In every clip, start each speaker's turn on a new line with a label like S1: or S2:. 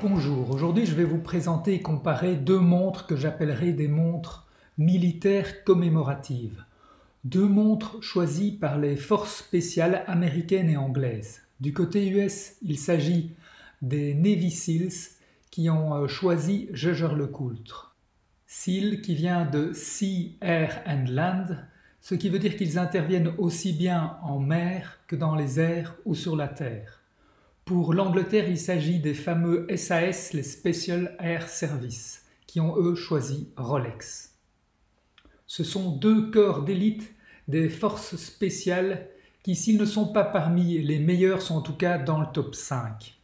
S1: Bonjour, aujourd'hui je vais vous présenter et comparer deux montres que j'appellerai des montres militaires commémoratives. Deux montres choisies par les forces spéciales américaines et anglaises. Du côté US, il s'agit des Navy Seals qui ont choisi Jaeger-LeCoultre. SEAL qui vient de Sea, Air and Land, ce qui veut dire qu'ils interviennent aussi bien en mer que dans les airs ou sur la terre. Pour l'Angleterre, il s'agit des fameux SAS, les Special Air Service, qui ont eux choisi Rolex. Ce sont deux corps d'élite des forces spéciales qui, s'ils ne sont pas parmi les meilleurs, sont en tout cas dans le top 5.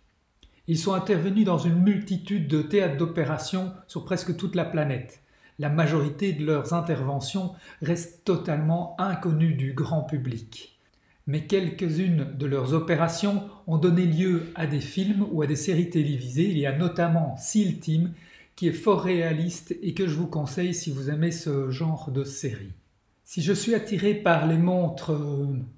S1: Ils sont intervenus dans une multitude de théâtres d'opérations sur presque toute la planète. La majorité de leurs interventions restent totalement inconnues du grand public. Mais quelques-unes de leurs opérations ont donné lieu à des films ou à des séries télévisées. Il y a notamment SEAL Team qui est fort réaliste et que je vous conseille si vous aimez ce genre de série. Si je suis attiré par les montres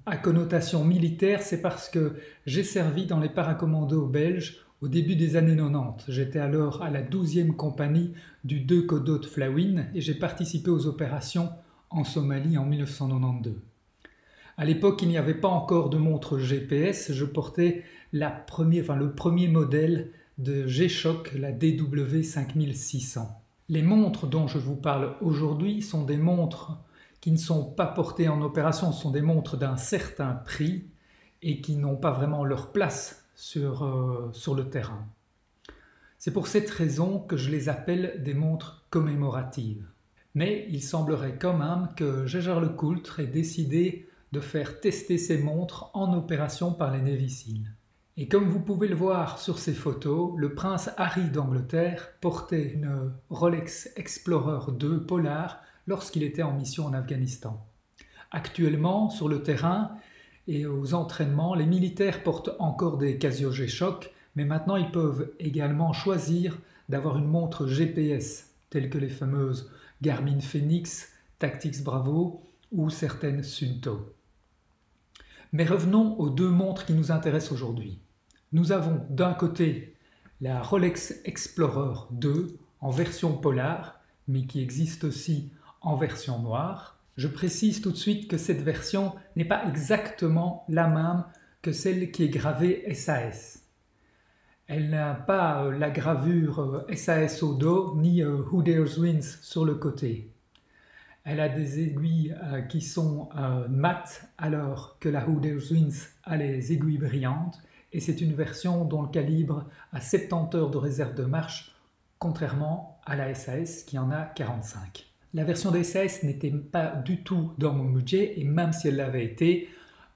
S1: à connotation militaire, c'est parce que j'ai servi dans les paracommandos belges au début des années 90. J'étais alors à la 12e compagnie du 2 Codeau de Flawin et j'ai participé aux opérations en Somalie en 1992. À l'époque, il n'y avait pas encore de montre GPS, je portais le premier modèle de G-Shock, la DW5600. Les montres dont je vous parle aujourd'hui sont des montres qui ne sont pas portées en opération, ce sont des montres d'un certain prix et qui n'ont pas vraiment leur place sur le terrain. C'est pour cette raison que je les appelle des montres commémoratives. Mais il semblerait quand même que Jaeger-LeCoultre ait décidé de faire tester ces montres en opération par les Navy Seals. Et comme vous pouvez le voir sur ces photos, le prince Harry d'Angleterre portait une Rolex Explorer 2 Polar lorsqu'il était en mission en Afghanistan. Actuellement, sur le terrain et aux entraînements, les militaires portent encore des Casio G-Shock, mais maintenant ils peuvent également choisir d'avoir une montre GPS, telles que les fameuses Garmin Fenix, Tactics Bravo ou certaines Suunto. Mais revenons aux deux montres qui nous intéressent aujourd'hui. Nous avons d'un côté la Rolex Explorer 2 en version polar, mais qui existe aussi en version noire. Je précise tout de suite que cette version n'est pas exactement la même que celle qui est gravée SAS. Elle n'a pas la gravure SAS au dos, ni Who Dares Wins sur le côté. Elle a des aiguilles qui sont mates, alors que la Who Dares Wins a les aiguilles brillantes. Et c'est une version dont le calibre a 70 heures de réserve de marche, contrairement à la SAS qui en a 45. La version des SAS n'était pas du tout dans mon budget, et même si elle l'avait été,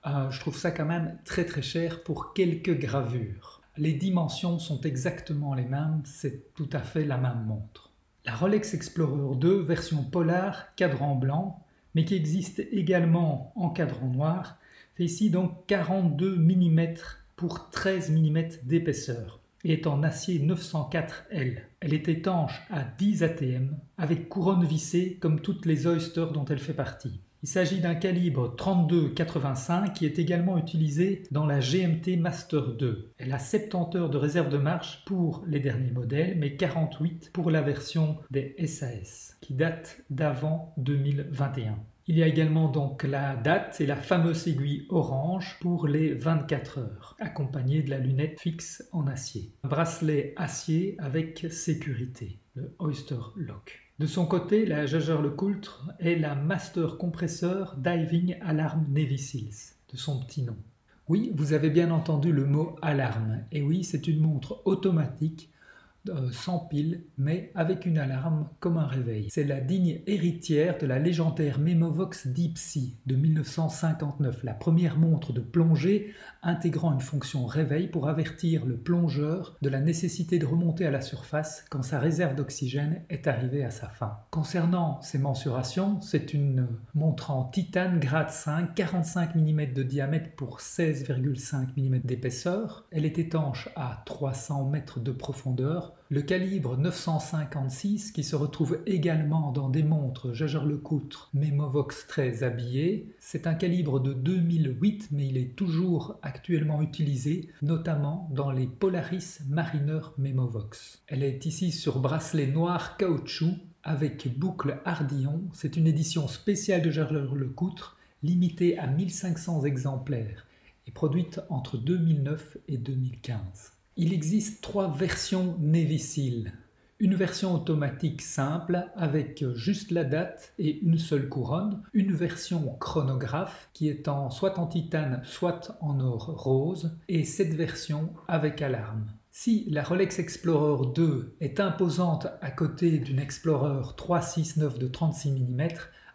S1: je trouve ça quand même très très cher pour quelques gravures. Les dimensions sont exactement les mêmes, c'est tout à fait la même montre. La Rolex Explorer 2 version polar, cadran blanc, mais qui existe également en cadran noir, fait ici donc 42 mm pour 13 mm d'épaisseur et est en acier 904L. Elle est étanche à 10 ATM avec couronne vissée comme toutes les Oyster dont elle fait partie. Il s'agit d'un calibre 32-85 qui est également utilisé dans la GMT Master 2. Elle a 70 heures de réserve de marche pour les derniers modèles, mais 48 pour la version des SAS, qui date d'avant 2021. Il y a également donc la date et la fameuse aiguille orange pour les 24 heures, accompagnée de la lunette fixe en acier. Un bracelet acier avec sécurité, le Oyster Lock. De son côté, la Jaeger-LeCoultre est la Master Compressor Diving Alarm Navy Seals, de son petit nom. Oui, vous avez bien entendu le mot alarme. Et oui, c'est une montre automatique, sans pile, mais avec une alarme comme un réveil. C'est la digne héritière de la légendaire Memovox Deep Sea de 1959, la première montre de plongée intégrant une fonction réveil pour avertir le plongeur de la nécessité de remonter à la surface quand sa réserve d'oxygène est arrivée à sa fin. Concernant ses mensurations, c'est une montre en titane grade 5, 45 mm de diamètre pour 16,5 mm d'épaisseur. Elle est étanche à 300 mètres de profondeur le calibre 956 qui se retrouve également dans des montres Jaeger-LeCoultre Memovox 13 habillées. C'est un calibre de 2008 mais il est toujours actuellement utilisé, notamment dans les Polaris Mariner Memovox. Elle est ici sur bracelet noir caoutchouc avec boucle Hardillon. C'est une édition spéciale de Jaeger-LeCoultre limitée à 1500 exemplaires et produite entre 2009 et 2015. Il existe 3 versions Navy Seal. Une version automatique simple avec juste la date et une seule couronne, une version chronographe qui est soit en titane soit en or rose et cette version avec alarme. Si la Rolex Explorer 2 est imposante à côté d'une Explorer 369 de 36 mm,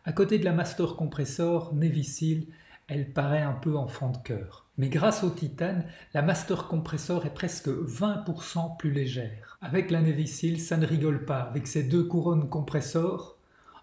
S1: à côté de la Master Compressor Navy Seal, elle paraît un peu enfant de cœur. Mais grâce au titane, la Master Compressor est presque 20% plus légère. Avec la Navy Seal, ça ne rigole pas. Avec ses 2 couronnes compressor,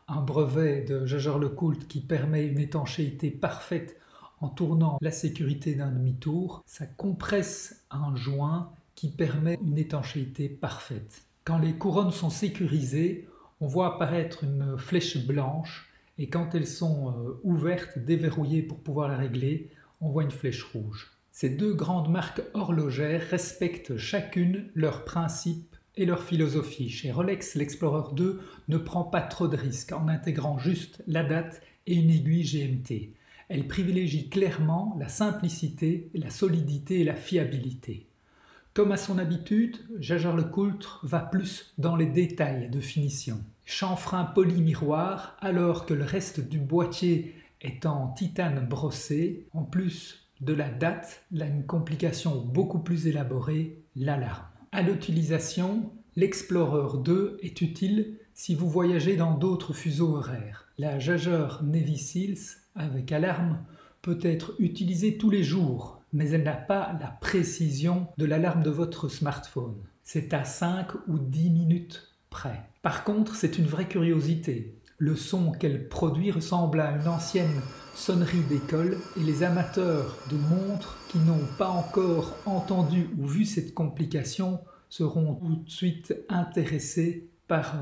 S1: un brevet de Jaeger-LeCoultre qui permet une étanchéité parfaite en tournant la sécurité d'un demi-tour, ça compresse un joint qui permet une étanchéité parfaite. Quand les couronnes sont sécurisées, on voit apparaître une flèche blanche et quand elles sont ouvertes, déverrouillées pour pouvoir la régler, on voit une flèche rouge. Ces 2 grandes marques horlogères respectent chacune leurs principes et leur philosophie. Chez Rolex, l'Explorer 2 ne prend pas trop de risques en intégrant juste la date et une aiguille GMT. Elle privilégie clairement la simplicité, la solidité et la fiabilité. Comme à son habitude, Jaeger-LeCoultre va plus dans les détails de finition. Chanfrein poli miroir alors que le reste du boîtier est en titane brossé. En plus de la date, là une complication beaucoup plus élaborée, l'alarme. À l'utilisation, l'Explorer 2 est utile si vous voyagez dans d'autres fuseaux horaires. La Jaeger Navy Seals avec alarme peut être utilisée tous les jours, mais elle n'a pas la précision de l'alarme de votre smartphone. C'est à 5 ou 10 minutes près. Par contre, c'est une vraie curiosité. Le son qu'elle produit ressemble à une ancienne sonnerie d'école et les amateurs de montres qui n'ont pas encore entendu ou vu cette complication seront tout de suite intéressés par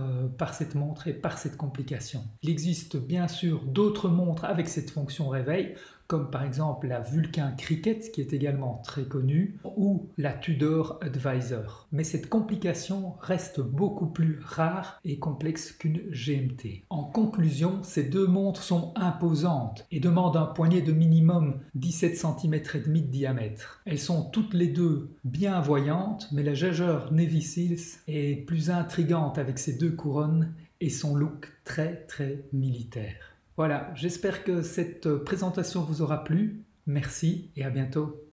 S1: cette montre et par cette complication. Il existe bien sûr d'autres montres avec cette fonction réveil, comme par exemple la Vulcain Cricket qui est également très connue, ou la Tudor Advisor. Mais cette complication reste beaucoup plus rare et complexe qu'une GMT. En conclusion, ces 2 montres sont imposantes et demandent un poignet de minimum 17 cm et demi de diamètre. Elles sont toutes les 2 bien voyantes, mais la Jaeger Navy Seals est plus intrigante avec ses 2 couronnes et son look très militaire. Voilà, j'espère que cette présentation vous aura plu. Merci et à bientôt.